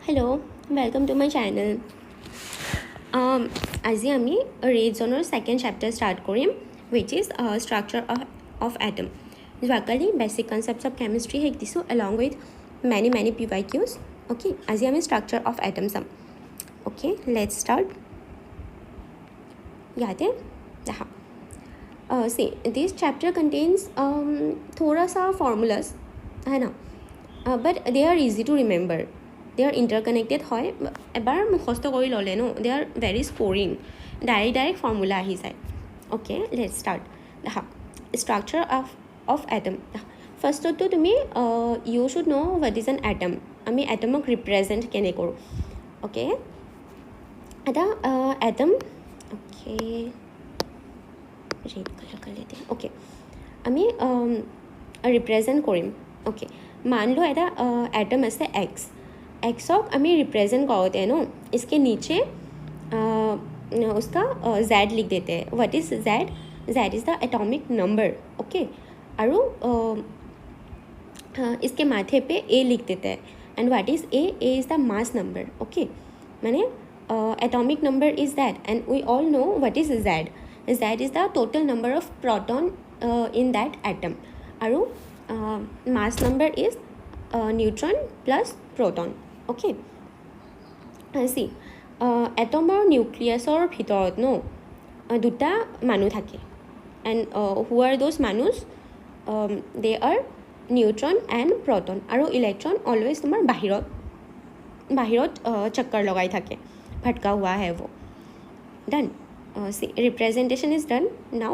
Hello, welcome to my channel. আজি আমি red জ'নৰ ছেকেণ্ড চেপ্টাৰ ষ্টাৰ্ট কৰিম which is structure of atom. যোৱাকালি বেছিক কনচেপ্টছ অফ কেমিষ্ট্ৰি শিকিছোঁ along with many PYQs. Okay, আজি আমি structure of atom চাম. Okay, let's start. याद है हाँ see this chapter contains थोड़ा सा formulas है ना but they are easy to remember. They are interconnected হয় এবাৰ মুখস্থ কৰি ল'লে ন they are very scoring direct formula আহি যায় okay let's start দেখা structure of atom ফাৰ্ষ্টতো তুমি you should know what is an atom আমি atomক represent কেনে কৰোঁ okay এটা atom okay red color कर लेते हैं okay আমি represent কৰিম okay मान लो এটা atom আছে x एक्सॉक हमें रिप्रेजेंट करते हैं नो इसके नीचे उसका z लिख देते हैं what is z is the atomic number okay और इसके माथे पे a लिख देते हैं and what is a is the mass number okay मैंने atomic number is that and we all know what is z is the total number of proton in that atom और mass number is neutron plus proton okay সি এটমৰ নিউক্লিয়াছৰ ভিতৰত ন দুটা মানুহ থাকে এণ্ড হু আৰ দ'জ মানুহ দে আৰ নিউট্ৰন এণ্ড প্ৰটন আৰু ইলেক্ট্ৰন অলৱেজ তোমাৰ বাহিৰত চক্কৰ লগাই থাকে ভটকা হুৱা হে वो ডান সি ৰিপ্ৰেজেণ্টেশ্যন ইজ ডান নাও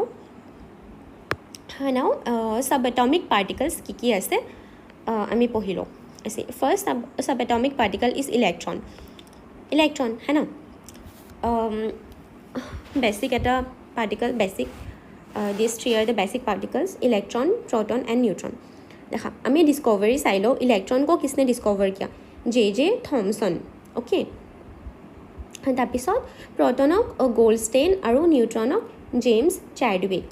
সাব এটমিক পাৰ্টিকলছ কি আছে আমি পঢ়ি লওঁ ऐसे फर्स्ट सब एटॉमिक पार्टिकल इज इलेक्ट्रॉन है ना बेसिक एटा particle basic this three are the basic particles electron proton and neutron देखा हमें डिस्कवरी चाई लो इलेक्ट्रॉन को किसने डिस्कवर किया जे थॉमसन ओके তাৰপিছত প্ৰটনক গোল্ডষ্টেইন আৰু নিউট্ৰনক জেমছ চ্যাডউইক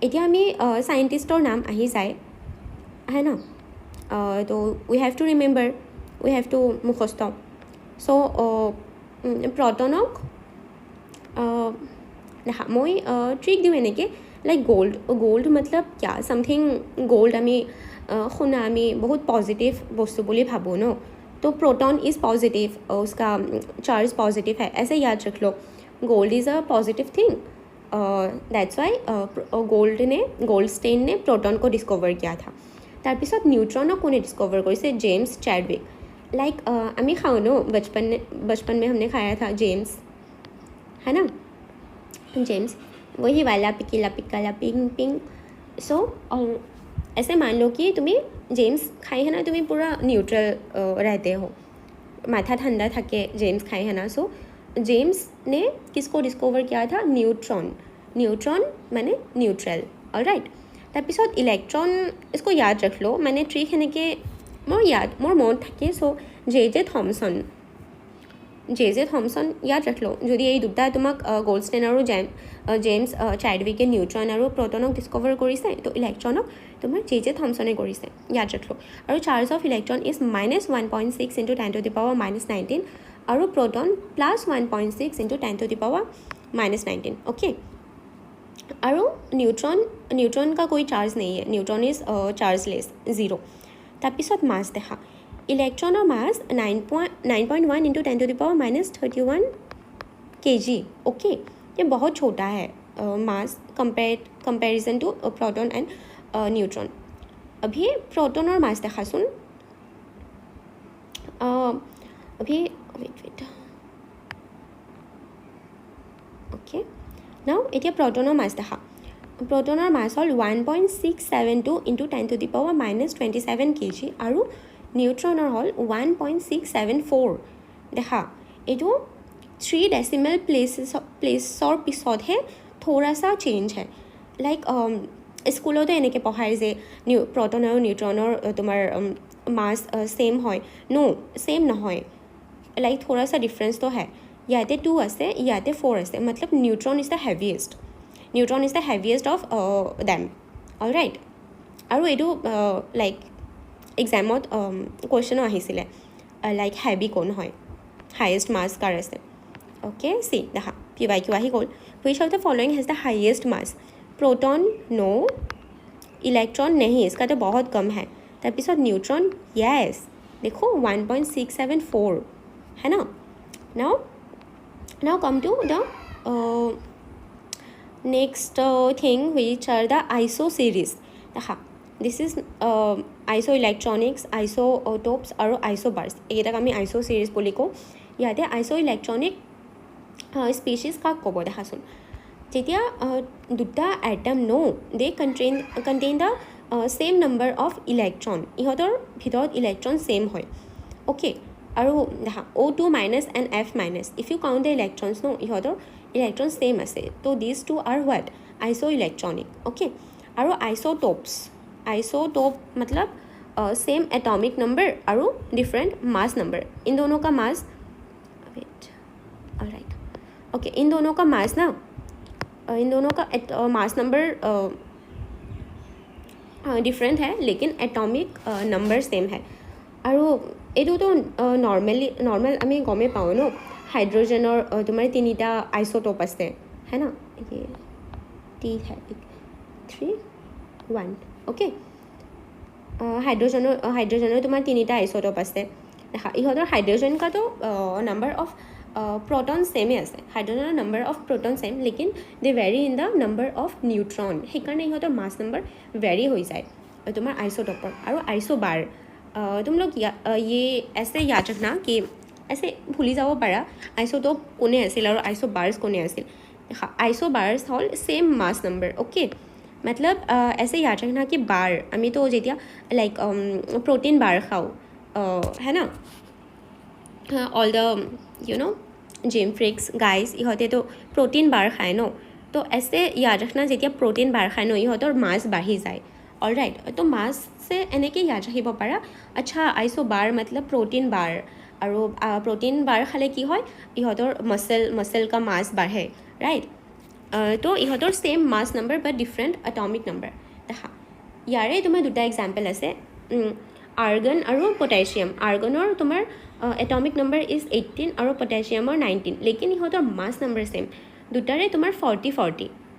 এতিয়া আমি সাইণ্টিষ্টৰ নাম আহি যায় है ना तो we have to remember we have to মুখস্থ so প্ৰটনক দেখা মই ট্ৰিক দিওঁ এনেকৈ লাইক গোল্ড मतलब क्या समथिंग गोल्ड আমি শুনা আমি बहुत पॉजिटिव বস্তু বুলি ভাবোঁ ন तो प्रोटॉन इज़ पॉजिटिव उसका चार्ज पॉजिटिव है ऐसे याद रख लो gold is a positive thing that's why Goldstein ने प्रोटॉन को डिस्कवर किया था তাৰপিছত নিউট্ৰনক কোনে ডিস্কভাৰ কৰিছে जेम्स चैडविक लाइक আমি খাওঁ নো बचपन में हमने खाया था जेम्स है ना जेम्स वही वाला पिकीला पिकाला पिंग पिंग सो ऐसे मान लो कि तुम्हें जेम्स खाई है ना तुम्हें पूरा न्यूट्रल रहते हो माथा ठंडा थके जेम्स खाई है ना सो जेम्स ने किसको डिस्कवर किया था न्यूट्रॉन माने न्यूट्रल ऑलराइट তাৰপিছত ইলেক্ট্ৰন इसको याद रख लो मैंने ट्रिक সেনেকৈ মোৰ মনত থাকে চ' জে থমছন याद रख लो যদি এই দুটা তোমাক গোল্ডষ্টেইন আৰু জেমছ চ্যাডউইকে নিউট্ৰন আৰু প্ৰটনক ডিস্কভাৰ কৰিছে তো ইলেক্ট্ৰনক তোমাৰ জে থমছনে কৰিছে याद रख लो আৰু চাৰ্জ অফ ইলেক্ট্ৰন ইজ -1.6 × 10⁻⁻19 আৰু প্ৰটন +1.6 × 10⁻⁻19 ओके और न्यूट्रॉन का कोई चार्ज नहीं है न्यूट्रॉन इज चार्जलेस 0 তাৰপিছত মাছ দেখা ইলেক্ট্ৰনৰ মাছ 9.1 × 10⁻31 kg ओके ये बहुत छोटा है mass comparison to proton and neutron अभी प्रोटॉन और मास देखा सुन अभी वेट ओके नाउ এতিয়া প্ৰোটনৰ মাছ দেখা প্ৰোটনৰ মাছ হ'ল 1.672 × 10⁻⁻27 kg আৰু নিউট্ৰনৰ হ'ল 1.674 দেখা এইটো 3 डेसिमल প্লেছৰ পিছতহে थोड़ा सा চেঞ্জ है লাইক স্কুলতো এনেকৈ পঢ়ায় যে প্ৰোটন আৰু নিউট্ৰনৰ তোমাৰ মাছ सेम হয় नो सेम নহয় लाइक थोड़ा सा डिफरेंस तो है ইয়াতে 2 আছে ইয়াতে 4 আছে मतलब neutron is the heaviest of them alright আৰু এইটো লাইক এক্সামত কুৱেশ্যনো আহিছিলে লাইক হেভি কোন হয় হায়েষ্ট মাছ কাৰ আছে অ'কে চি দেখা PYQ আহি গ'ল which of the following has the highest mass proton नो इलेक्ट्रॉन नहीं इसका तो बहुत कम है তাৰপিছত न्यूट्रॉन यस देखो 1.674 है ना now come to the next thing which are the iso series দেখা this is iso electronics isotopes আৰু isobars এইকেইটাক আমি iso series বুলি কওঁ ইয়াতে iso electronic species কাক ক'ব দেখাচোন যেতিয়া দুটা এটম নো they contain the same number of electron ইহঁতৰ ভিতৰত ইলেক্ট্ৰন সেম হয় ওকে আৰু দেখা O2 minus and F minus if you count the electrons no ইহঁতৰ ইলেক্ট্ৰন সেম আছে তো these two are what isoelectronic okay আৰু isotope मतलब सेम एटॉमिक नंबर और डिफरेंट मास नंबर इन दोनों का mass weight alright okay in दोनों का मास ना इन दोनों का मास नंबर डिफरेंट है लेकिन एटॉमिक नंबर सेम है और ये तो नॉर्मल आम गमें पाओ न हाइड्रोजेनर तुम्हारे तीनिटा आइसोटोप आछे है ना ये टी है 3 1 ओके हाइड्रोजेनर तुम्हारे तीनिटा आइसोटोप आछे देखा इहतर हाइड्रोजेन का तो नंबर ऑफ प्रोटॉन सेमे आछे हाइड्रोजेनर नंबर ऑफ प्रोटॉन सेम लेकिन they vary in the number of neutron हेकारणे इहतर मास नंबर वेरी हो जाए तुम्हार आइसोटोपर और आइसोबार तुम लोग ये ऐसे याद रखना कि ऐसे भूली যাব পাৰা आइसोटोप कोने आछिल और आइसोबार्स कोने आछिल आइसोबार्स हल सेम मास नंबर ओके मतलब ऐसे याद रखना कि बार आमी तो जेतिया लाइक प्रोटीन बार खाओ है ना all the you know gym freaks guys इहते तो प्रोटीन बार खाए न तो ऐसे याद रखना जेतिया प्रोटीन बार खाए न इहतर मास बाढ़ी जाए ऑलराइट तो मास से एनेके याद राखिब पारा अच्छा आइसोबार मतलब प्रोटीन बार और प्रोटीन बार खाले कि হয় इहतर मसल का मास बाढ़े राइट तो इहतर सेम मास नंबर बाट डिफरेंट एटॉमिक नंबर देखा यारे तुम्हार दुटा एग्जाम्पल आछे आर्गन और पोटेशियम आर्गनर तुम्हार एटॉमिक नंबर इज 18 और पोटेशियमर 19 लेकिन इहतर मास नंबर सेम दुटारे तुम्हार 40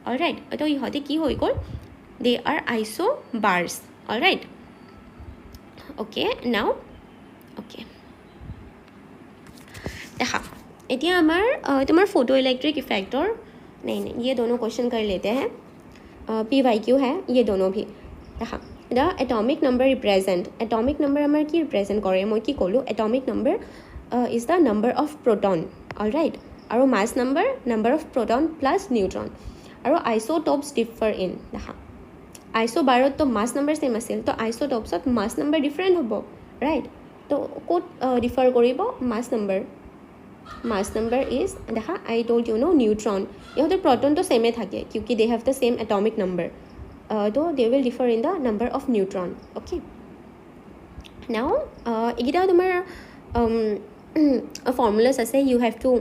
ऑलराइट तो इहते कि হৈ গ'ল they are isobars alright okay now okay देखा एतिया हमार तुम्हार फोटो इलेक्ट्रिक इफेक्टर नहीं ये दोनों क्वेश्चन कर लेते हैं PYQ है ये दोनों भी देखा the atomic number represent atomic number हमार की रिप्रेजेंट करे मैं कि कलो atomic number is the number of proton alright और mass number of proton plus neutron और आइसोटोप्स डिफर इन देखा आइसोबारत तो मास नंबर सेम आछिल तो आइसोटोप्सत मास नंबर डिफरेंट होबो राइट तो कोट डिफर करिबो मास नंबर इज देखा I told you no neutron इहतर प्रोटॉन तो सेमे थाके क्योंकि they have the same atomic number तो they will differ in the number of neutron okay now एगिटा तुम्हार फॉर्मुलास आछे यू हैव टू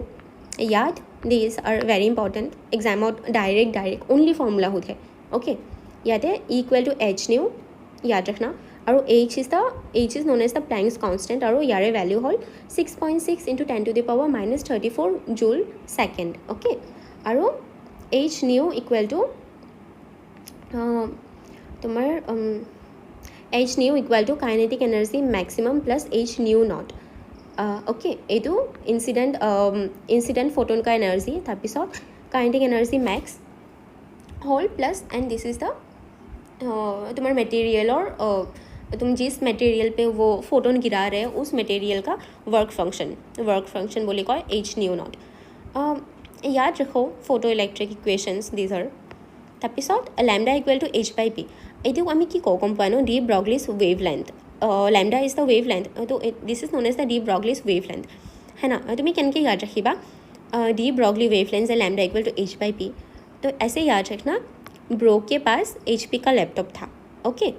याद दिस आर वेरी इम्पर्टेंट एग्जामत डायरेक्ट ओनली फॉर्मुला होते ओके याते इक्वल टू एच न्यू याद रखना और h is known as the Planck's constant और यारे वैल्यू हल 6.6 × 10⁻⁻34 जूल सेकेंड ओके और एच न्यू इक्वल टू तुम्हार h nu equal to kinetic energy maximum plus h nu naught okay you incident photon का energy तारपिছত kinetic energy max होल plus and this is the तुम्हार material और तुम जिस material पे वो फोटोन गिरा रहे हो उस मटेरियल का वर्क फंक्शन बोली कय एच न्यू नॉट याद रखो photoelectric equations this are तारपिছত लैम्डा इक्वल टू h/p एटू आमी कि कौ गम पानो de Broglie's wavelength lambda is the wavelength तो this is known as the de Broglie's wavelength है ना तुम केनके याद रखिबा de Broglie wavelength lambda equal to h/p तो ऐसे याद रखना ब्रो के पास HP का लैपटॉप था ओके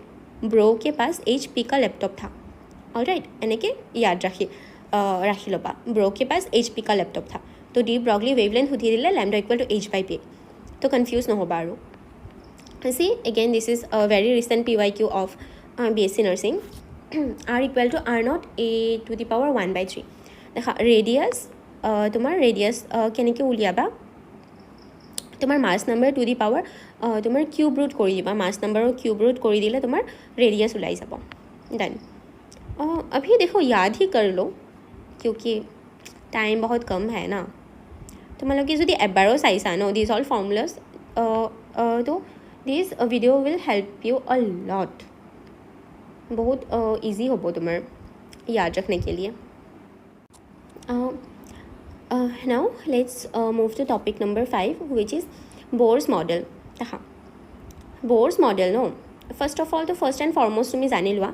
ब्रो के पास HP का लैपटॉप था ऑलराइट एनेके याद राखी लबा ब्रो के पास HP का लैपटॉप था तो डी ब्रॉगली वेवलेंथ सुधी दिले लैम्डा इक्वल टू h/p तो कन्फ्यूज नहोबा आरो see again this is a very recent PYQ of BSc nursing r equal to r naught a to the power 1/3 দেখা ৰেডিয়াছ তোমাৰ ৰেডিয়াছ কেনেকৈ উলিয়াবা তোমাৰ mass number to the power তোমাৰ cube root কৰি দিবা মাছ নাম্বাৰৰ কিউব ৰুট কৰি দিলে তোমাৰ रेडियस उलाई যাব डन अभी देखो याद ही कर लो क्योंकि टाइम बहुत कम है ना তোমালোকে যদি এবাৰো চাইছা ন দিজ অল ফৰ্মুলাছ তো this video' will help you a lot बहुत इजी হ'ব তোমাৰ याद रखने के लिए now let's move to topic number 5 which is Bohr's model দেখা Bohr's model no first of all तो first and foremost तुम्हें जाने लुआ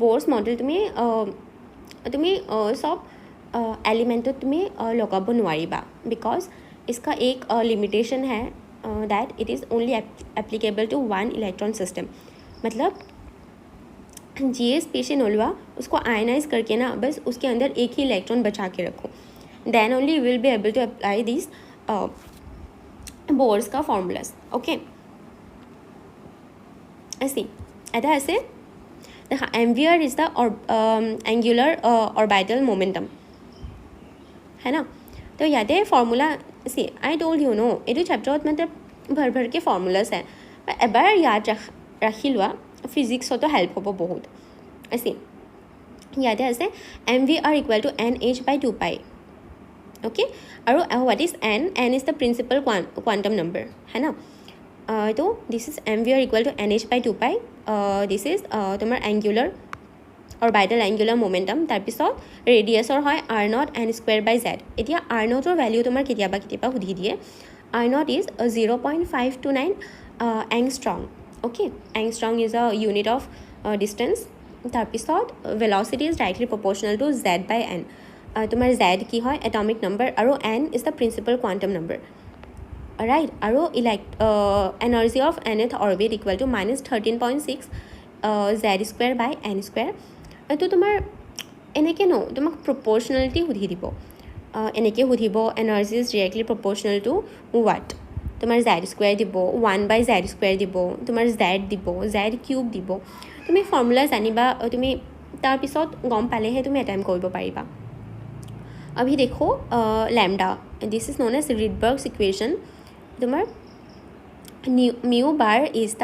Bohr's model तुम्हें सब एलिमेंट तुम्हें लगाबो নোৱাৰিবা बिकॉज इसका एक लिमिटेशन है that it is only applicable to one electron system मतलब जी स्पेशल नोलवा उसको आयनाइज करके ना बस उसके अंदर एक ही इलेक्ट्रॉन बचा के रखो then only will be able to apply this Bohr's का फॉर्मूलाज ओके ऐसे ऐसा ऐसे देखा MVR is the angular orbital momentum है ना तो याद है formula see I told you know ये चैप्टर मतलब भर भर के फॉर्मूलाज है एबार याद राखी लोआ फिजिक्स तो हेल्प हम बहुत ऐसे याद है ऐसे MVR equal to NH/2π okay और what is n is the principal quantum number है ना तो this is MVR equal to NH/2π this is तुम्हार एंगुलर ऑर्बिटल एंगुलर मोमेंटम তাৰপিছত ৰেডিয়াছৰ হয় r0n²/z এতিয়া r0ৰ ভ্যালু তোমাৰ কেতিয়াবা সুধি দিয়ে r0 is 0.529 angstrom okay angstrom is a unit of distance তাৰপিছত velocity is directly proportional to z/n तुम्हार z की है एटॉमिक नंबर और n is the principal quantum number right और energy of nth orbit equal to -13.6 z²/n² तो तुम्हार এনেকৈ ন তোমাক प्रोपोर्शनलिटी সুধি দিব এনেকৈ সুধিব energy is directly proportional to what तुम्हार z² দিব 1/z² দিব तुम्हार z দিব z³ দিব তুমি फॉर्मूला जानिबा তুমি তাৰপিছত গম পালেহে তুমি अटेम्प्ट কৰিব পাৰিবা अभी देखो lambda this is known as Rydberg's equation तुम्हार mu bar is the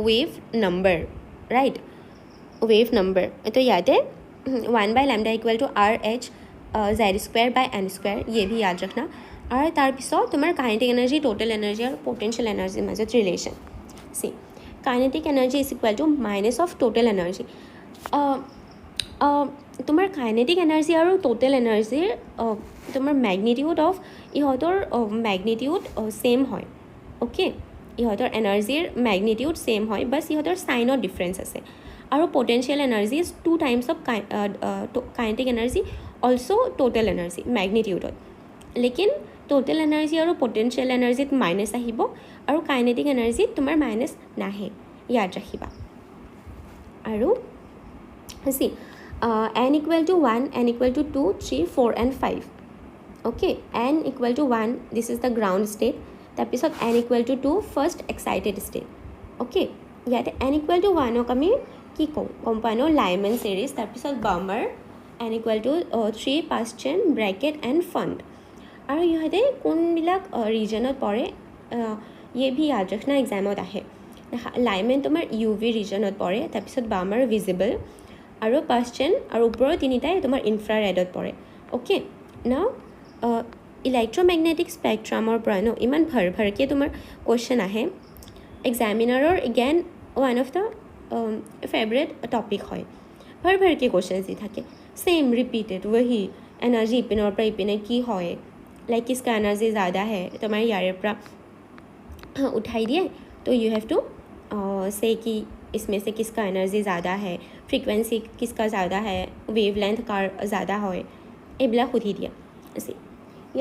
wave number right wave number तो याद है 1/λ इक्वल टू RH z²/n² ये भी याद रखना और তাৰপিছত তোমাৰ কাইনেটিক এনাৰ্জি টোটেল এনাৰ্জি আৰু পটেনশিয়েল এনাৰ্জিৰ মাজত ৰিলেশ্যন সি kinetic energy is equal to minus of total energy তোমাৰ কাইনেটিক এনাৰ্জি আৰু টোটেল এনাৰ্জিৰ তোমাৰ মেগনিটিউড অফ ইহঁতৰ মেগনিটিউড সেম হয় ওকে ইহঁতৰ এনাৰ্জিৰ মেগনিটিউড সেম হয় বাছ ইহঁতৰ সাইনৰ ডিফাৰেন্স আছে আৰু potential energy is 2 times of kinetic energy also total energy মেগনিটিউডত लेकिन टोटल एनार्जी और पोटेंशियल एनार्जीत माइनस आहिब और काइनेटिक एनार्जीत तुमार माइनस नाहे याद रखिबा और see n equal to 1 n equal to 2 3 4 and 5 okay n equal to 1 this is the ground state তাৰপিছত n equal to 2 first excited state okay ইয়াতে n इक्वल टू 1 ক আমি কি কম গম পানো লাইমেন সিৰিজ তাৰপিছত বাৰ্মাৰ n equal to 3 Paschen bracket and Pfund और इहते কোনবিলাক ৰিজনত পৰে ये भी याद रखना एग्जामत आहे लाइमेन तुमार UV ৰিজনত পৰে তাৰপিছত বাৰ্মাৰ ভিজিবল আৰু পাস্টেন আৰু ওপৰৰ তিনিটাই তোমাৰ ইনফ্ৰাৰেডত পৰে ओके ना ইলেক্ট্ৰমেগনেটিক স্পেক্ট্ৰামৰ পৰা ন ইমান ভৰকে তোমাৰ কোৱেশ্চন আহে এক্সামিনাৰৰ again one of the favourite topic হয় ভৰকে কোৱেশ্চন দি থাকে सेम रिपीटेड वही एनर्जी इपिনৰ পৰা ইপিনে কি হয় लाइक किसका एनर्जी ज़्यादा है तुम्हारे यारे पर उठाई दिए तो यू हैव टू से कि इसमें से किसका एनर्जी ज़्यादा है फ्रीक्वेंसी किसका ज़्यादा है वेव लेंथ का ज़्यादा है ये सुधी दिया ऐसे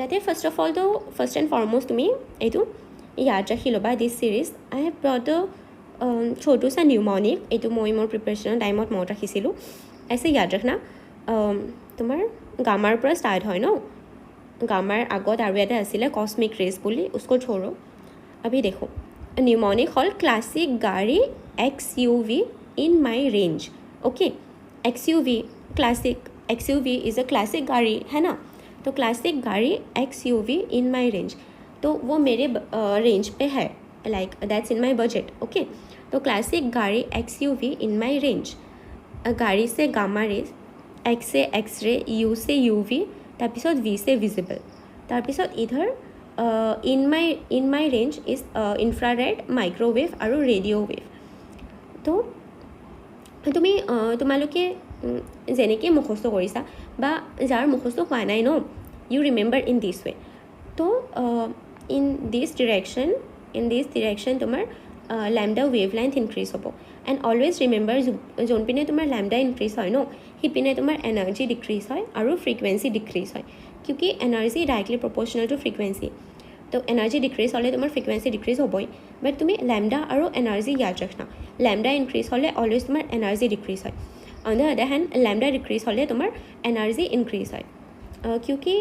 इते फर्स्ट ऑफ ऑल तो फर्स्ट एंड फॉरमोस्ट तुम्हें यू याद रखी लबा this series I have brought छोटू सा निउमोनिक यू मैं मोर प्रिपेरेशन टाइम मत रखिছিলোঁ ऐसे याद रखना तुम्हार गामार पर स्टार्ट है न गामार आगत और एटा आছিলে कॉस्मिक रेस बोली उसको छोड़ो अभी देखो निउमोनिक हल क्लासिक गाड़ी XUV in my range okay XUV classic, XUV is a classic गाड़ी है ना, तो क्लासिक गाड़ी XUV इन माई रेंज, तो वो मेरे रेंज पे है, like that's in my budget. Okay, तो क्लासिक गाड़ी XUV इन माई रेंज. गाड़ी से गामा रेज, एक्स से एक्स रे, यू से UV, তাৰপিছত V से visible, তাৰপিছত ইধৰ in my range is infrared, microwave আৰু ৰেডিঅ' ৱেভ. তো তুমি তোমালোকে যেনেকৈ মুখস্থ কৰিছা বা যাৰ মুখস্থ হোৱা নাই ন, ইউ ৰিমেম্বাৰ ইন দিছ ৱে. তো ইন দিছ ডিৰেকশ্যন তোমাৰ লেমডা ৱেভ লেন্থ ইনক্ৰিজ হ'ব. এণ্ড অলৱেজ ৰিমেম্বাৰ যোনপিনে তোমাৰ লেমডা ইনক্ৰিজ হয় ন, সিপিনে তোমাৰ এনাৰ্জি ডিক্ৰিজ হয় আৰু ফ্ৰিকুৱেঞ্চি ডিক্ৰিজ হয়, क्योंकि energy directly proportional to frequency. तो एनर्जी डिक्रीज होले तुम्हार फ्रिक्वेंसी डिक्रीज होबई, बट तुम्हें लैम्डा और एनर्जी याद रखना. लैम्डा इनक्रीज होले ऑलवेज तुम्हार एनर्जी डिक्रीज है. On the other hand lambda decrease होले तुम्हार एनर्जी इनक्रीज है, क्योंकि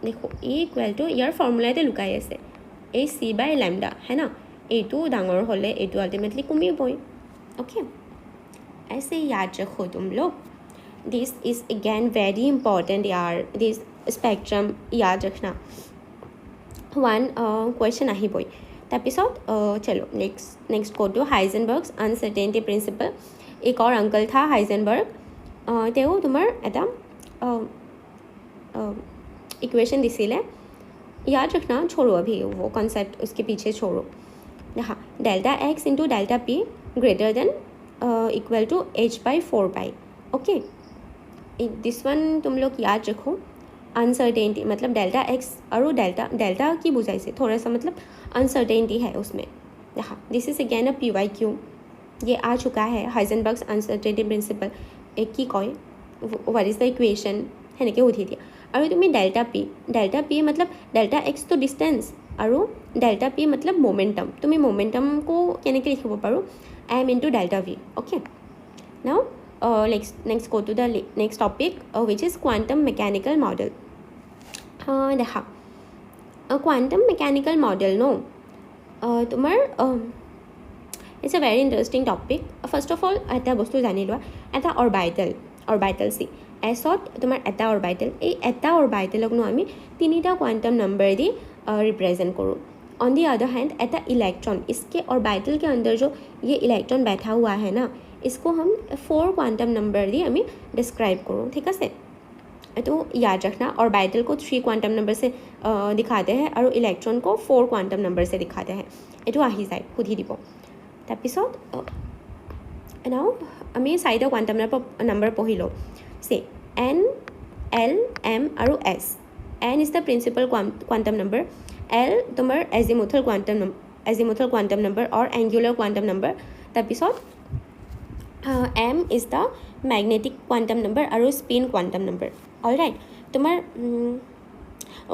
देखो E इक्वल टू यार फर्मुलाते लुकाई आछे ए C बाय लैम्डा है ना, एटू डांगर होले एटू अल्टिमेटली कमिबई. ओके, ऐसे याद रखो तुम लोग. This is again very important यार, दिस स्पेक्ट्रम याद रखना. वन क्वेश्चन আহিবই. তাৰপিছত चलो next go to Heisenberg's uncertainty principle. एक और अंकल था हाइजेनबर्ग, তেওঁ তোমাৰ এটা इक्वेशन दिছিলে, याद रखना, छोड़ो अभी वो कॉन्सेप्ट, उसके पीछे छोड़ो. हाँ, delta X into delta P greater than equal to H/4π. Okay, this one तुम लोग याद रखो. अनसर्टेनिटी मतलब डेल्टा एक्स और डेल्टा की बुझाई से थोड़ा सा मतलब अनसर्टेनिटी है उसमें. हाँ, this is again a PYQ, ये आ चुका है. हाइजेनबर्ग्स अनसर्टेनिटी प्रिंसिपल एक की कय व्हाट इज द इक्वेशन সেনেকৈ সুধি দিয়া. আৰু তুমি डेल्टा पी मतलब डेल्टा एक्स तो डिस्टेंस और डेल्टा पी मतलब मोमेंटम. तुम्हें मोमेंटम को केनेকৈ लिखिब पारो, m into delta v. Okay, now next go to the next topic, which is quantum mechanical model. দেখা quantum mechanical model no, তোমাৰ it's a very interesting topic. First of all এটা বস্তু জানি লোৱা, এটা orbital C এছত তোমাৰ এটা অৰবিটেল, এই এটা অৰবিটেলক নো আমি তিনিটা क्वांटम नंबर दी रिप्रेजेंट करूँ. ऑन दी अदर हैंड एटा इलेक्ट्रॉन, इसके ऑर्बिटल के अंदर जो ये इलेक्ट्रॉन बैठा हुआ है ना, इसको हम 4 क्वांटम नंबर दी हमें डिस्क्राइब करूँ. ठीक है, तो याद रखना ऑर्बिटल को 3 क्वांटम नंबर से दिखाते हैं और इलेक्ट्रॉन को 4 क्वांटम नंबर से दिखाते हैं. এইটো আহি যায় সুধি দিব. তাৰপিছত নাও আমি 4টা क्वांटम नंबर পঢ়ি লওঁ. से N, L, M और S. N is the principal quantum number. L तुम्हार एजिमुथल क्वांटम नंबर और एंगुलर क्वांटम नंबर. তাৰপিছত M is the magnetic quantum number और spin quantum number. All right, तुम्हार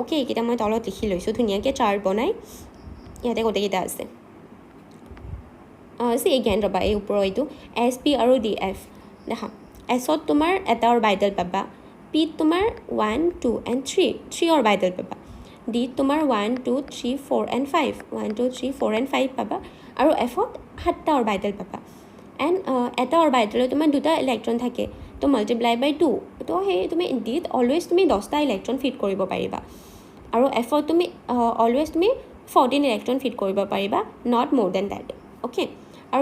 ओके এইকেইটা মই তলত লিখি লৈছোঁ ধুনীয়াকৈ চাৰ্ট বনাই, ইয়াতে গোটেইকেইটা আছে. সি এগেইন ৰ'বা, এই ওপৰৰ এইটো SP আৰু DF. দেখা এছত তোমাৰ এটা অৰবিটেল পাবা, পিত তোমাৰ 1, 2 and 3 অৰবিটেল পাবা, ডিত তোমাৰ 1, 2, 3, 4 and 5 1, 2, 3, 4 and 5 পাবা, আৰু এফত 7টা অৰবিটেল পাবা. এণ্ড এটা অৰবিটেলত তোমাৰ 2টা ইলেক্ট্ৰন থাকে, তো মাল্টিপ্লাই বাই 2, তো সেই তুমি ডিত অলৱেজ তুমি 10টা ইলেক্ট্ৰন ফিট কৰিব পাৰিবা, আৰু এফত তুমি অলৱেজ তুমি 14 इलेक्ट्रॉन फिट কৰিব পাৰিবা, not more than that. Okay, और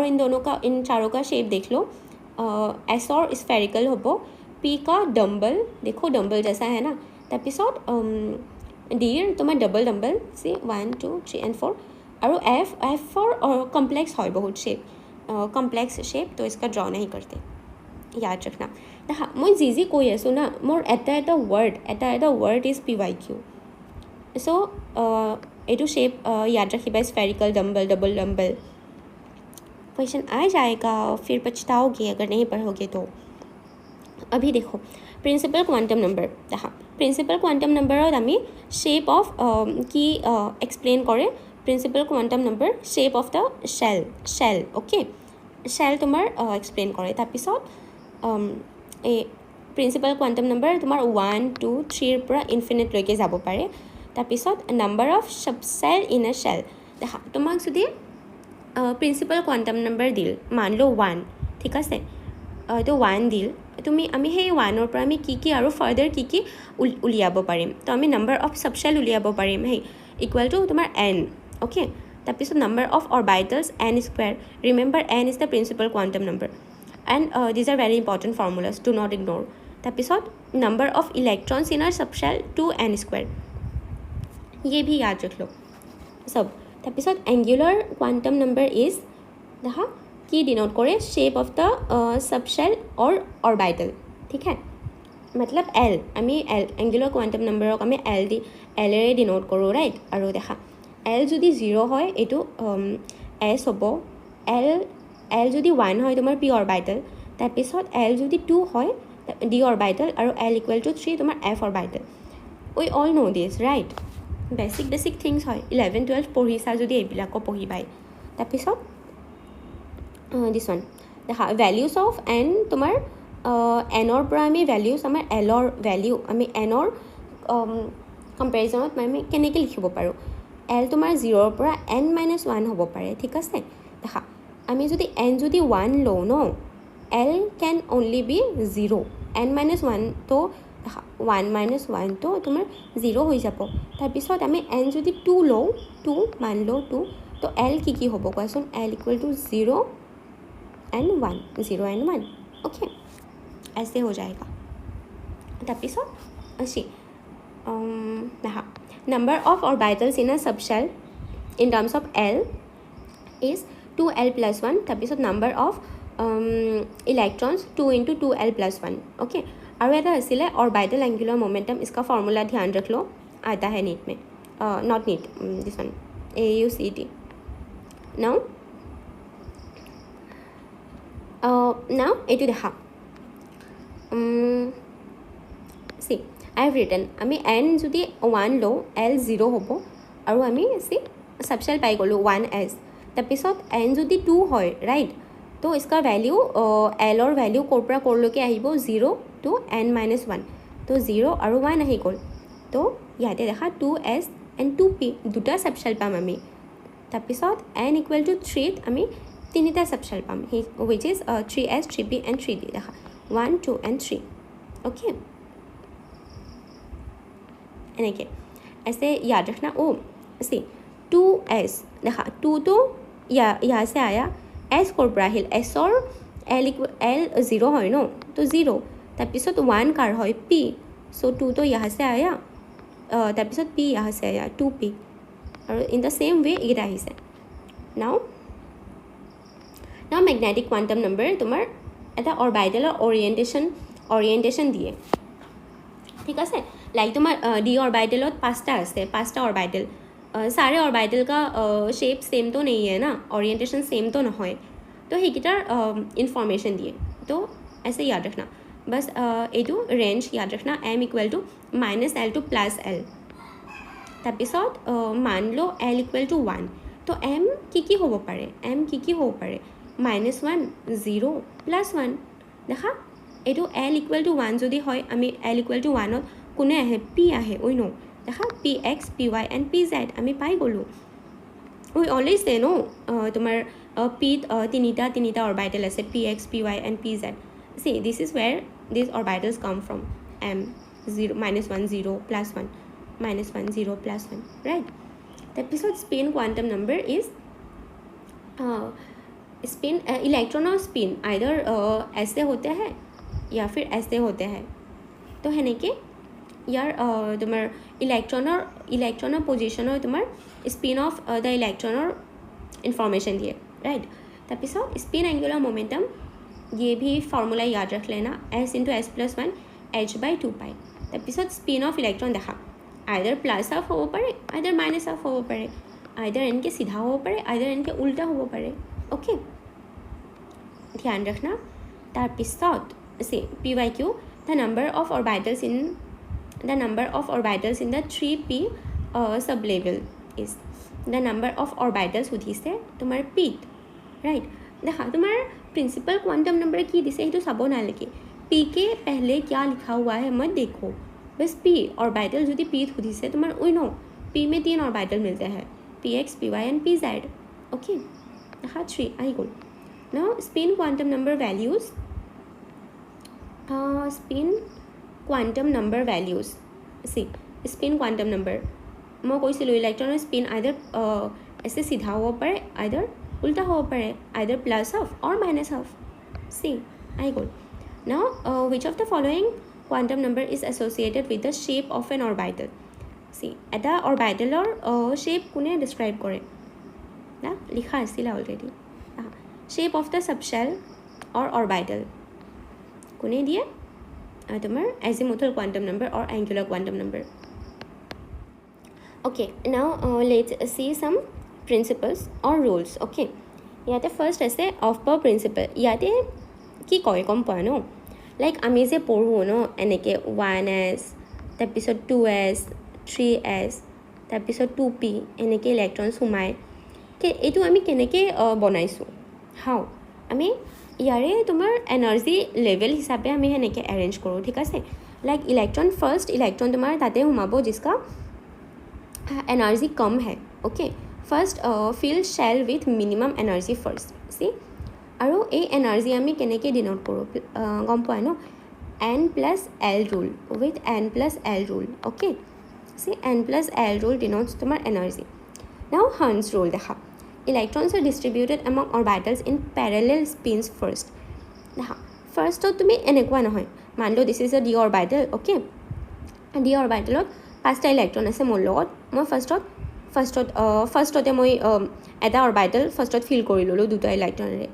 इन चारों का शेप देख लो. एस और स्फेरिकल होब, पी का डम्बल, देखो डम्बल जैसा है ना. তাৰপিছত डीर तुम्हार डबल डम्बल सी 1, 2, 3 and 4, और एफ फॉर कम्प्लेक्स है बहुत शेप, कम्प्लेक्स शेप, तो इसका ड्रॉ नहीं करते, याद रखना. हाँ, मैं जी কৈ আছোঁ না, মোৰ এটা वर्ड इज PYQ. सो এইটো शेप याद रखिएगा, spherical dumbbell, double dumbbell. Question आ जाएगा, फिर पछताओगे अगर नहीं पढ़ोगे तो. अभी देखो प्रिंसिपल क्वांटम नंबर. हाँ, प्रिंसिपल क्वांटम नंबरत आमी शेप ऑफ की एक्सप्लेन करे. Principal quantum number shape of the shell. Okay, shell तुम्हार एक्सप्लेन करे. তাৰপিছত এই प्रिंसिपल क्वांटम नंबर तुम्हार 1, 2, 3 পৰা ইনফিনিটলৈকে যাব পাৰে. তাৰপিছত number of subshell in a shell. দেখা তোমাক যদি प्रिंसिपल क्वांटम नंबर दिल, मान लो 1, ठीक है, तो 1 दिल, আমি সেই ওৱানৰ পৰা আমি কি আৰু ফাৰ্ডাৰ কি উলিয়াব পাৰিম তো আমি নাম্বাৰ অফ ছাবশেল উলিয়াব পাৰিম সেই ইকুৱেল টু তোমাৰ n অ'কে তাৰপিছত number of orbitals n square remember n is the principal quantum number and these are very important formulas do not ignore তাৰপিছত number of electrons in a subshell 2n square ये भी याद रख लो सब তাৰপিছত angular quantum number is দেখা কি denote কৰে शेप ऑफ द सबशेल और ऑर्बिटल ठीक है मतलब एल আমি এল এংগুলাৰ কোৱাণ্টাম নাম্বাৰক আমি এলেৰে ডিনোট কৰোঁ ৰাইট আৰু দেখা এল যদি 0 হয় এইটো এছ হ'ব এল যদি 1 হয় তোমাৰ পি অৰবিটেল তাৰপিছত এল যদি 2 হয় ডি অৰবিটেল আৰু এল ইকুৱেল টু 3 তোমাৰ এফ অৰবিটেল উই অল নো দিছ ৰাইট বেছিক থিংছ হয় 11-12 পঢ়িছা যদি এইবিলাকো পঢ়িবাই তাৰপিছত দিছ ওৱান দেখা ভেলিউজ অফ এন তোমাৰ এনৰ পৰা আমি ভেলিউজ আমাৰ এলৰ ভেলিউ আমি এনৰ কম্পেৰিজনত আমি কেনেকৈ লিখিব পাৰোঁ এল তোমাৰ 0ৰ পৰা n-1 হ'ব পাৰে ঠিক আছে দেখা আমি যদি n যদি 1 লওঁ ন l can only be 0 n-1 তো 1-1 তো তোমাৰ 0 হৈ যাব তাৰপিছত আমি n যদি 2 লওঁ 2 মান লওঁ 2 তো এল কি হ'ব কোৱাচোন L equal to 0 and 1 0 and 1 okay ऐसे हो जाएगा তাৰপিছত अच्छी দেখা number of orbitals in a subshell in terms of L is 2L plus 1 তাৰপিছত number of electrons 2 into 2L plus 1 okay আৰু এটা আছিলে orbital angular momentum इसका फॉर्मूला ध्यान रख लो आता है नीट में नॉट NEET this one AUCT now now এইটো দেখা see I have written আমি n যদি 1 লওঁ l 0 হ'ব আৰু আমি see सबशेल পাই গ'লোঁ 1s তাৰপিছত n যদি 2 হয় ৰাইট তো इसका ভ্যালু এলৰ ভ্যালু ক'ৰ পৰা ক'ৰলৈকে আহিব 0 to n-1 তো 0 আৰু 1 আহি গ'ল তো ইয়াতে দেখা 2s and 2p দুটা सबशेल পাম আমি তাৰপিছত n equal to 3 আমি তিনিটা subshell palm which is 3s 3p and 3d দেখা 1 2 and 3 ओके এনেকৈ ऐसे याद रखना ओ सी 2s देखा 2 तो यहाँ से आया s ক'ৰ পৰা আহিল s और l 0 হয় ন तो 0 তাৰপিছত 1 কাৰ হয় p सो 2 तो यहाँ से आया তাৰপিছত p यहाँ से आया 2p আৰু in the same way এইকেইটা আহিছে now মেগনেটিক কোৱাণ্টাম নাম্বাৰ তোমাৰ এটা অৰবিটেলৰ অৰিয়েণ্টেশ্যন দিয়ে ঠিক আছে লাইক তোমাৰ ডি ऑर्बिटলত 5টা আছে 5টা ऑर्बिटल सारे ऑर्बिटल का शेप सेम तो नहीं है ना ओरिएंटेशन सेम तो নহয় तो সেইকেইটাৰ ইনফৰমেশ্যন দিয়ে তো ऐसे याद रखना बस এইটো ৰেঞ্জ याद रखना m equal to -l to +l তাৰপিছত মান লো l इक्वल टू 1 तो m কি হ'ব পাৰে m কি হ'ব পাৰে -1 0 +1 দেখা এইটো l इक्वल टू 1 যদি হয় আমি l इक्वल टू 1 কোনে আহে p আহে ওই নো দেখা px py and pz আমি পাই গ'লোঁ উই অলৱেজ সে নো তোমাৰ p তিনিটা অৰবিটেল আছে px py and pz see this is where these orbitals come from m 0 -1 0 +1 -1 0 +1 right তাৰপিছত spin quantum number is spin electron और स्पिन आइदर ऐसे होते हैं या फिर ऐसे होते हैं तो সেনেকৈ ইয়াৰ তোমাৰ ইলেক্ট্ৰনৰ পজিশ্যনৰ তোমাৰ স্পিন অফ দ্য ইলেক্ট্ৰনৰ ইনফৰমেশ্যন দিয়ে राइट তাৰপিছত স্পিন एंगुलर मोमेंटम ये भी फॉर्मूला याद रख लेना s × s+1 h/2π তাৰপিছত স্পিন অফ ইলেক্ট্ৰন দেখা आइदर प्लस ऑफ হ'ব পাৰে आइदर माइनस ऑफ হ'ব পাৰে आइदर इनके सीधा হ'ব পাৰে आइदर इनके उल्टा হ'ব পাৰে ओके ध्यान रखना তাৰপিছত से py q the number of orbitals in the 3p sublevel is the number of orbitals সুধিছে তোমাৰ p राइट देखा तुम्हार प्रिंसिपल क्वांटम नंबर की दिसे ही तो सबो नालेगे p के पहले क्या लिखा हुआ है मत देखो बस p ऑर्बिटल जो p खुदी से तुम्हार ओई नो p में 3 ऑर्बिटल मिलते हैं px py and pz okay देखा 3 आई good now spin quantum number values spin quantum number values spin quantum number মই কৈছিলোঁ ইলেক্ট্ৰনৰ স্পিন আইদাৰ ऐसे सीधा হ'ব পাৰে আইদাৰ উল্টা হ'ব পাৰে আইদাৰ প্লাছ হাফ অৰ মাইনাছ হাফ আহি গ'ল নাও which of the following quantum number is associated with the shape of an orbital এটা অৰবাইটেলৰ শ্বেপ কোনে ডিছক্ৰাইব কৰে না লিখা আছিলে already shape of the subshell or orbital কোনে দিয়ে তোমাৰ azimuthal quantum number or angular quantum number okay now let's see some principles or rules okay ইয়াতে ফাৰ্ষ্ট আছে অফ পাৱাৰ প্ৰিন্সিপল ইয়াতে কি কয় গম পোৱা ন লাইক আমি যে পঢ়োঁ ন এনেকৈ 1s তাৰপিছত 2s 3s তাৰপিছত 2p এনেকৈ ইলেক্ট্ৰনছ সোমায় এইটো আমি কেনেকৈ বনাইছোঁ হাও আমি ইয়াৰে তোমাৰ এনাৰ্জি লেভেল হিচাপে আমি সেনেকৈ এৰেঞ্জ কৰোঁ ঠিক আছে লাইক ইলেক্ট্ৰন ফাৰ্ষ্ট ইলেক্ট্ৰন তোমাৰ তাতে সোমাব जिसका एनर्जी कम है okay first fill shell with minimum energy first আৰু এই এনাৰ্জি আমি কেনেকৈ ডিনোট কৰোঁ গম পোৱা ন n+l rule with n+l rule okay n+l rule denotes তোমাৰ এনাৰ্জি নাও হাৰ্নছ ৰুল দেখা electrons are distributed among orbitals in parallel spins first দেখা ফাৰ্ষ্টত তুমি এনেকুৱা নহয় মান লো this is a d orbital okay d অৰবাইটেলত 5টা ইলেক্ট্ৰন আছে মোৰ লগত মই ফাৰ্ষ্টতে মই এটা অৰবাইটেল ফাৰ্ষ্টত ফিল কৰি ল'লোঁ 2টা ইলেক্ট্ৰনেৰে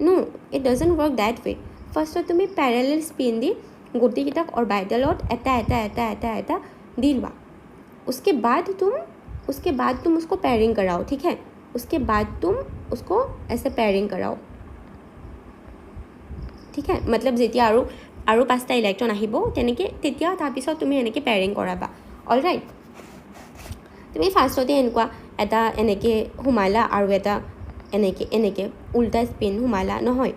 নো ইট ডাজন্ট ৱৰ্ক ডেট ৱে ফাৰ্ষ্টত তুমি পেৰেলেল স্পিন দি গোটেইকেইটাক অৰবাইটেলত এটা এটা এটা এটা এটা দি লোৱা उसके बाद तुम उसको पेयरिंग कराओ ठीक है उसके बाद तुम उसको ऐसे पेयरिंग कराओ ठीक है मतलब যেতিয়া আৰু 5টা ইলেক্ট্ৰন আহিব তেনেকৈ তেতিয়া তাৰপিছত তুমি এনেকৈ পেয়াৰিং কৰাবা অল ৰাইট তুমি ফাৰ্ষ্টতে এনেকুৱা এটা এনেকৈ সোমালা আৰু এটা এনেকৈ উল্টা স্পিন সোমালা নহয়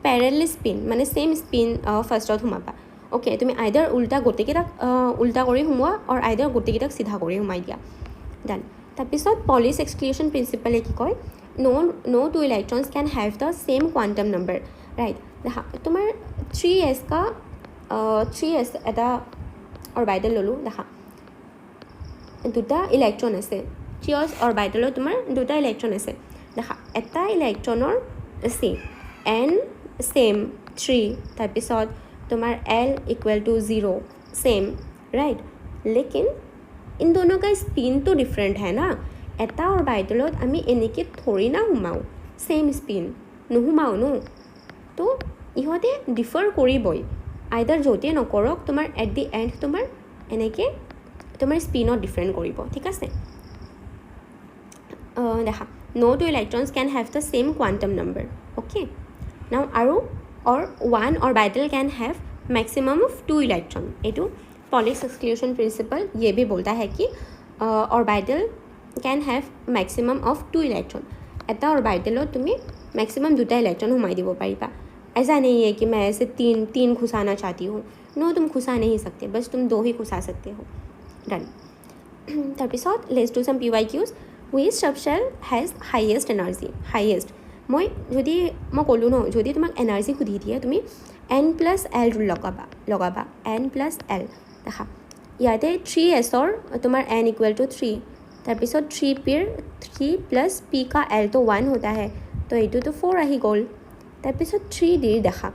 পেৰেলেল স্পিন মানে ছেইম স্পিন ফাৰ্ষ্টত সোমাবা অ'কে তুমি আইদাৰ উল্টা গোটেইকেইটাক উল্টা কৰি সোমোৱা আৰু আইদাৰ গোটেইকেইটাক চিধা কৰি সোমাই দিয়া ডান তাৰপিছত পলিছ এক্সক্লুশ্যন প্ৰিন্সিপালে কি কয় no two electrons can have the same quantum number right দেখা তোমাৰ 3s এটা অৰবাইটেল ল'লোঁ দেখা 2টা ইলেক্ট্ৰন আছে 3s অৰবাইটেলত তোমাৰ 2টা ইলেক্ট্ৰন আছে দেখা এটা ইলেক্ট্ৰনৰ n ছেইম 3 তাৰপিছত तुम्हार l equal to 0 same right लेकिन इन दोनों का स्पिन तो डिफरेंट है ना এটা অৰবাইটেলত আমি এনেকৈ থৰি না সোমাওঁ ছেইম স্পিন নোসোমাওঁ ন তো ইহঁতে ডিফাৰ কৰিবই আইদাৰ য'তে নকৰক তোমাৰ এট দি এণ্ড তোমাৰ এনেকৈ তোমাৰ স্পিনত ডিফাৰেণ্ট কৰিব ঠিক আছে দেখা no two electrons can have the same quantum number okay now আৰু और 1 orbital can have maximum of 2 electron ये तो पॉलिश एक्सक्लूशन प्रिंसिपल ये भी बोलता है कि orbital can have maximum of 2 electron एटा ऑर्बिटल तुम्हें मैक्सिमम 2टा इलेक्ट्रॉन घुमाई দিব পাৰিবা ऐसा नहीं है कि मैं ऐसे तीन घुसाना चाहती हूँ नो तुम घुसा नहीं सकते बस तुम 2 ही घुसा सकते हो डन তাৰপিছত let's do some PYQs which subshell has highest energy highest মই ক'লোঁ ন যদি তোমাক এনাৰ্জি সুধি দিয়ে তুমি n+l ৰুল লগাবা n+l দেখা ইয়াতে 3sৰ তোমাৰ n इक्वल टू 3 তাৰপিছত 3pৰ 3 + p का l तो 1 होता है तो এইটো তো 4 আহি গ'ল তাৰপিছত 3d দেখা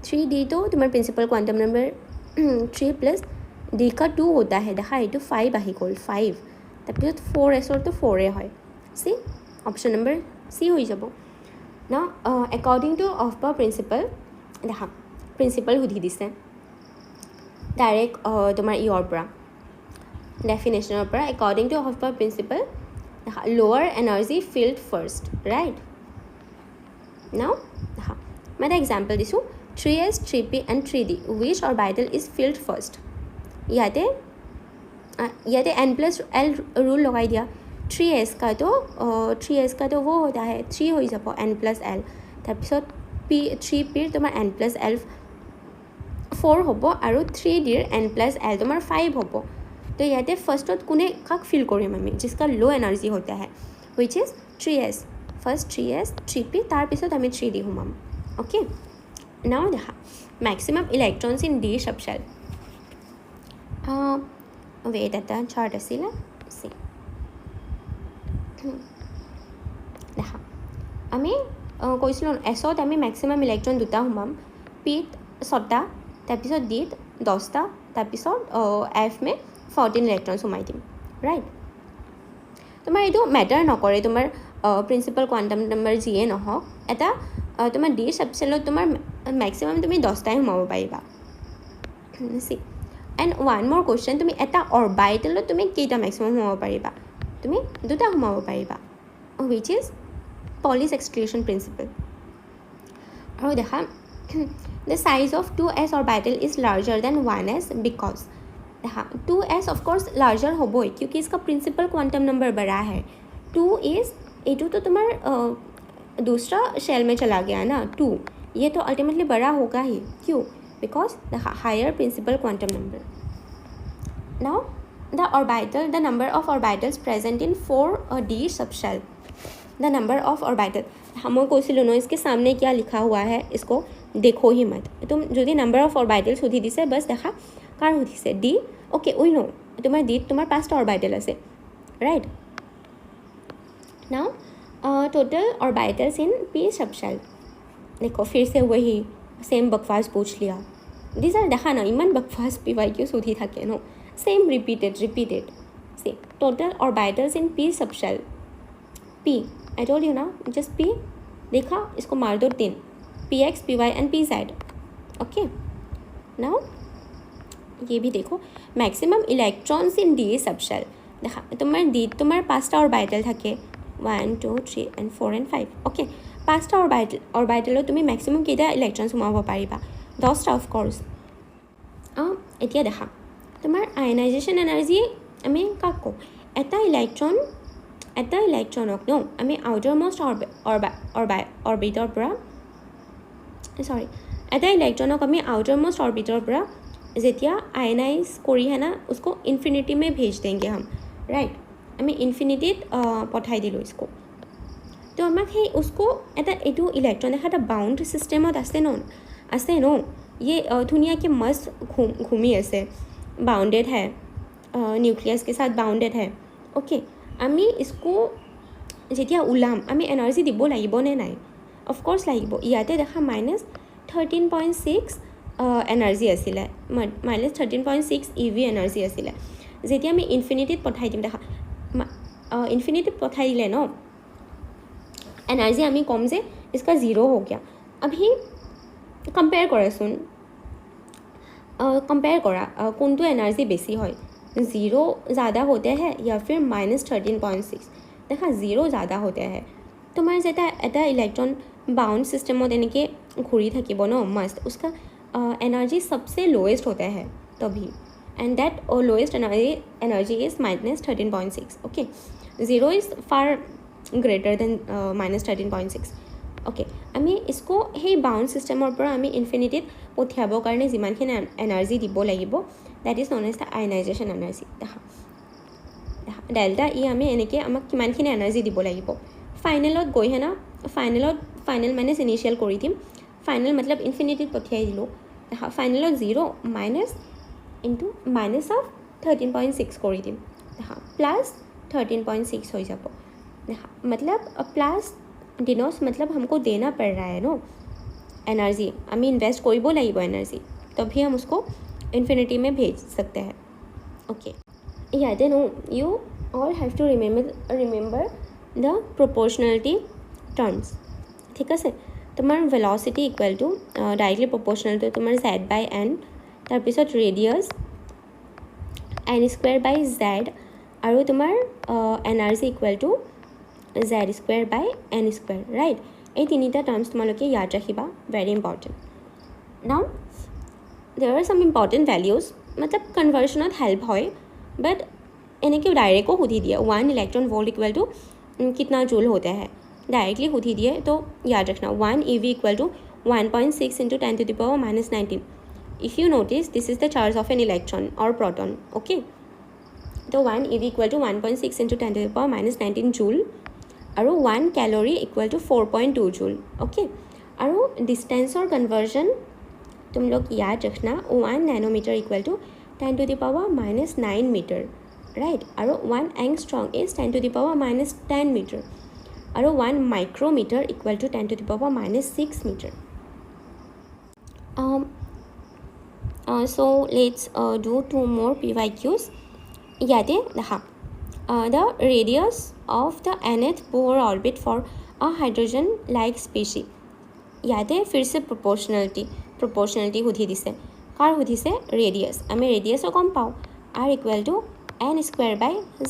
3d তো তোমাৰ প্ৰিন্সিপাল কোৱাণ্টাম নাম্বাৰ 3 + d का 2 होता है দেখা এইটো 5 আহি গ'ল 5 তাৰপিছত 4sৰ তো 4 হয় সি অপশ্যন নম্বৰ সি হৈ যাব Now, according to of-power principle, देखा principle हुदी दिसे direct तुम्हारे year per definition per according to of-power principle देखा lower energy field first, right? Now, देखा मैं example दिसू 3s, 3p and 3d which orbital is filled first? याते n+l rule लगाई दिया 3s का तो वो होता है 3 हो যাব n+l তাৰপিছত 3pৰ তোমাৰ n+l 4 হ'ব আৰু 3dৰ n+l তোমাৰ 5 হ'ব তো ইয়াতে ফাৰ্ষ্টত কোনে কাক ফিল কৰিম আমি जिसका लो एनर्जी होता है which is 3s first 3s 3p তাৰপিছত আমি 3d সোমাম অ'কে নাও দেখা maximum electrons in D subshell wait এটা চাৰ্ট আছিলে চি দেখা আমি কৈছিলোঁ এছত আমি মেক্সিমাম ইলেক্ট্ৰন দুটা সোমাম পিত 6টা তাৰপিছত ডিত 10টা তাৰপিছত এফ মে 14 ইলেক্ট্ৰন সোমাই দিম ৰাইট তোমাৰ এইটো মেটাৰ নকৰে তোমাৰ প্ৰিন্সিপাল কোৱাণ্টাম নাম্বাৰ যিয়ে নহওক এটা তোমাৰ ডি সাবশেলত তোমাৰ মেক্সিমাম তুমি 10টাই সোমাব পাৰিবা চি এণ্ড ওৱান মোৰ কুৱেশ্যন তুমি এটা অৰবাইটেলত তুমি কেইটা মেক্সিমাম সোমাব পাৰিবা তুমি দুটা সোমাব পাৰিবা which is Pauli's exclusion principle আৰু দেখা the size of 2s orbital is larger than 1s because देखा 2s of course larger होबो क्योंकि इसका प्रिंसिपल क्वांटम नंबर बड़ा है 2 is एटू तो तुम्हार दूसरा शेल में चला गया ना 2 ये तो अल्टीमेटली बड़ा होगा ही क्यों because the higher principal quantum number now the number of orbitals present in 4d subshell the number of orbital हम কৈছিলোঁ ন इसके सामने क्या लिखा हुआ है इसको देखो ही मत तुम যদি number of orbitals সুধি দিছে बस দেখা কাৰ সুধিছে d ओके উই নো তোমাৰ d তোমাৰ 5টা orbital আছে right now total orbitals in p subshell देखो फिर से वही सेम बकवास पूछ लिया these are দেখা ना इमान बकवास py क्यों सुधी থাকে no same repeated see total orbitals in p subshell p I told you ना just p देखा इसको मार दो 3 px py and pz okay now ये भी देखो maximum electrons in D subshell देखा तुम्हार 5টা ऑर्बिटल থাকে 1 2 3 and 4 and 5 ओके 5টা ऑर्बिटल তুমি मैक्सिमम কেইটা ইলেক্ট্ৰন সোমাব পাৰিবা 10টা অফ কোৰ্স এতিয়া দেখা তোমাৰ আয়নাইজেশন এনাৰ্জি আমি কাক কওঁ এটা ইলেক্ট্ৰনক ন আমি আউটাৰ মোস্ট অৰবিটৰ পৰা সৰি এটা ইলেক্ট্ৰনক আমি আউটাर मोस्ट ऑर्बिटर पर जेतिया आयनाइज करी है ना उसको इन्फिनिटी में भेज देंगे हम राइट हमें इन्फिनिटीत पठाई दिलो इसको तो आमाक हे उसको एटा एटू इलेक्ट्रन देखा एटा बाउंड सिस्टेमत आसे नो ये धुनिया के मस्त घूमी आसे बाउंडेड है न्यूक्लियस के साथ बाउंडेड है ओके आमी इसको जेतिया उलाम आमी एनार्जी दिबो लागिबो ने नाइ অফক'ৰ্ছ লাগিব ইয়াতে দেখা -13.6 এনাৰ্জি আছিলে -13.6 EV এনাৰ্জি আছিলে যেতিয়া আমি ইনফিনিটিত পঠাই দিম দেখা इन्फिनिटी पठाई दिले न एनर्जी आमी कम जे इसका 0 हो गया अभी कंपेयर करासुन कंपेयर करा कोनटो एनर्जी बेसी है 0 ज़्यादा होते हैं या फिर -13.6 देखा 0 ज़्यादा होते हैं तुम्हार जेटा एटा इलेक्ट्रॉन बाउंड सिस्टमत एनेके घूरी থাকিব न मस्त उसका एनर्जी सबसे लोएस्ट होता है तभी and that lowest energy is -13.6 okay 0 is far greater than -13.6 okay आमी इसको हे बाउंड सिस्टমৰ পৰা আমি ইনফিনিটিত পঠিয়াবৰ কাৰণে যিমানখিনি এনাৰ্জি দিব লাগিব that is known as the ionization energy দেখা डेल्टा ই আমি এনেকে আমাক কিমানখিনি এনাৰ্জি দিব লাগিব ফাইনেলত গৈ হেনা फाइनल माइनस इनिशियल कर दी फाइनल मतलब इन्फिनिटीत पठियाई दिलो final 0 minus into minus of 13.6 कर दी प्लस 13.6 हो जाब मतलब प्लस डिनोस मतलब हमको देना पड़ रहा है नो एनर्जी आमी इन्वेस्ट करिब लागिब एनर्जी तभी हम उसको इन्फिनिटी में भेज सकते हैं ओके याद नो you all have to remember the proportionality terms ठीक है तुम्हार velocity equal to directly proportional तो तुम्हार z/n तार पिছত रेडियस n² z और तुम्हार energy equal to z²/n² right ये तीनिटा टर्म्स तुम्हारे याद रखिबा very important now there are some important values मतलब कन्वर्शनत हेल्प है बट एनेके डायरेक्टो सुधी दिए 1 इलेक्ट्रॉन वोल्ट इक्वल टू कितना जूल होता है डायरेक्टली सुधी दिए तो याद रखना 1 EV इक्वल टू 1.6 × 10⁻⁻19 if you notice this is the charge of an electron और प्रोटॉन ओके तो 1 EV इक्वल टू 1.6 × 10⁻⁻19 जूल और 1 calorie equal to 4.2 joule okay और डिस्टेंस और कन्वर्जन तुम लोग याद रखना 1 nanometre equal to 10 to the power -9 metre right और 1 angstrom is 10 to the power -10 metre और 1 micrometre equal to 10 to the power -6 metre. So let's do 2 more PYQs. याद है देखा the radius of the nth Bohr orbit for a hydrogen like species. याद है फिर से proportionality সুধি দিছে কাৰ সুধিছে ৰেডিয়াছ আমি ৰেডিয়াছৰ গম পাওঁ r equal to n²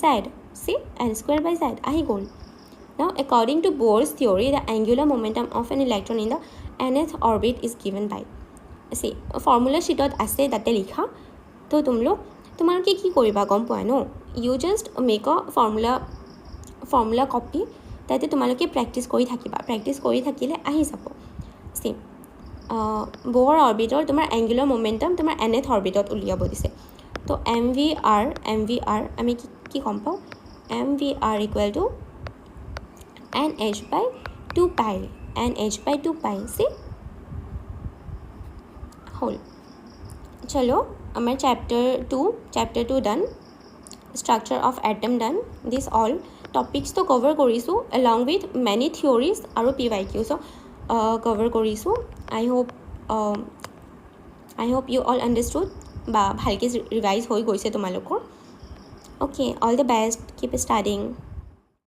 z see n² z আহি গ'ল. Now according to Bohr's theory the angular momentum of an electron in the nth orbit is given by see formula sheetত আছে তাতে লিখা তো তোমালোকে কি কৰিবা গম পোৱা ন you just make a formula copy তাতে তোমালোকে প্ৰেক্টিছ কৰি থাকিলে আহি যাব. see Bohr অৰ্বিটৰ তোমাৰ এংগুলাৰ মোমেন্টাম তোমাৰ nth অৰ্বিটত উলিয়াব দিছে তো mvr আমি কি গম পাওঁ mvr equal to nh/2 pi see whole. चलो আমাৰ chapter 2 done. Structure of atom done. This all topics to cover কৰিছোঁ along with many theories আৰু PYQs cover কৰিছোঁ. I hope you all understood বা ভালকৈ ৰিভাইজ হৈ গৈছে তোমালোকৰ. Okay, all the best. Keep studying.